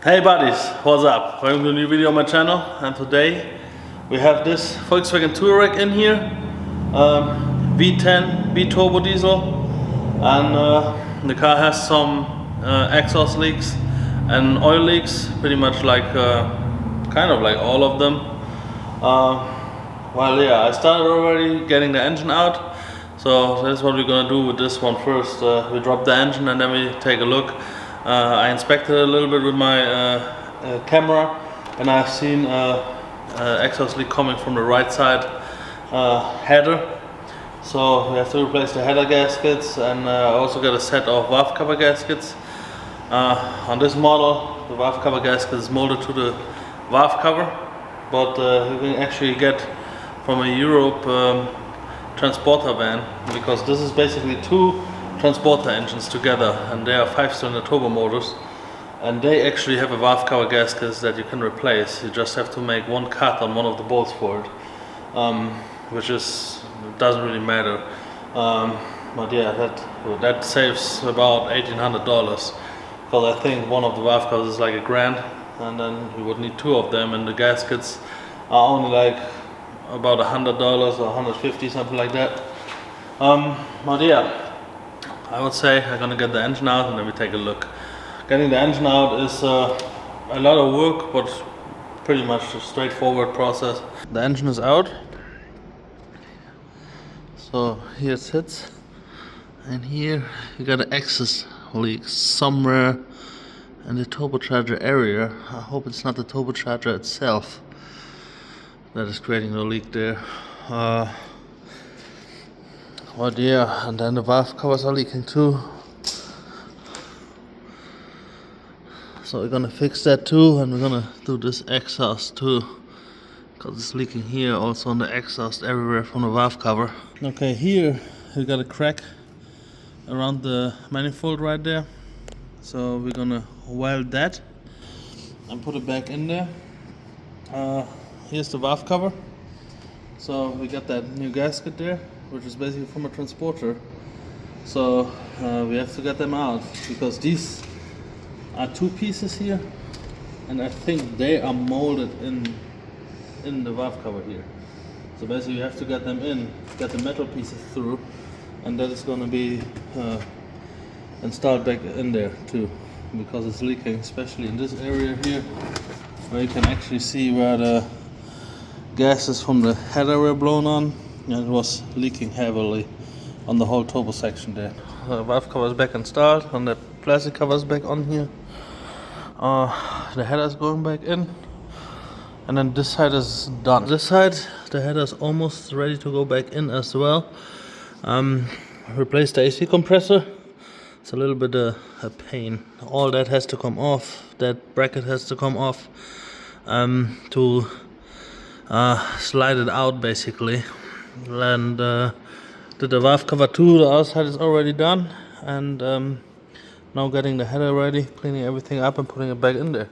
Hey buddies, what's up? Welcome to a new video on my channel, and today we have this Volkswagen Touareg in here, V10 B-turbo diesel, and the car has some exhaust leaks and oil leaks, pretty much like kind of like all of them. Well, yeah, I started already getting the engine out, so that's what we're gonna do with this one first. We drop the engine and then we take a look. I inspected it a little bit with my camera, and I've seen exhaust leak coming from the right side header. So we have to replace the header gaskets, and I also got a set of valve cover gaskets. On this model, the valve cover gasket is molded to the valve cover, but you can actually get from a Europe transporter van, because this is basically two transporter engines together, and they are 5-cylinder turbo motors, and they actually have a valve cover gaskets that you can replace. You just have to make one cut on one of the bolts for it, which doesn't really matter, but yeah, that saves about $1,800, because I think one of the valve covers is like $1,000, and then you would need two of them, and the gaskets are only like about $100 or $150, something like that. But yeah, I would say I'm gonna get the engine out and then we take a look. Getting the engine out is a lot of work, but pretty much a straightforward process. The engine is out. So here it sits, and here you got an exhaust leak somewhere in the turbocharger area. I hope it's not the turbocharger itself that is creating the leak there. But yeah, and then the valve covers are leaking too. So we're gonna fix that too, and we're gonna do this exhaust too, because it's leaking here, also on the exhaust everywhere from the valve cover. Okay, here we got a crack around the manifold right there. So we're gonna weld that and put it back in there. Here's the valve cover. So we got that new gasket there, which is basically from a transporter. So we have to get them out, because these are two pieces here, and I think they are molded in the valve cover here. So basically you have to get them in, get the metal pieces through, and that is going to be installed back in there too, because it's leaking, especially in this area here, where you can actually see where the gases from the header were blown on, and it was leaking heavily on the whole turbo section there. The valve cover is back installed, and the plastic cover is back on here. The header is going back in, and then this side is done. This side, the header is almost ready to go back in as well. Replace the AC compressor. It's a little bit a pain. All that has to come off. That bracket has to come off to slide it out basically. And did the valve cover too. The outside is already done, and now getting the header ready, cleaning everything up and putting it back in there.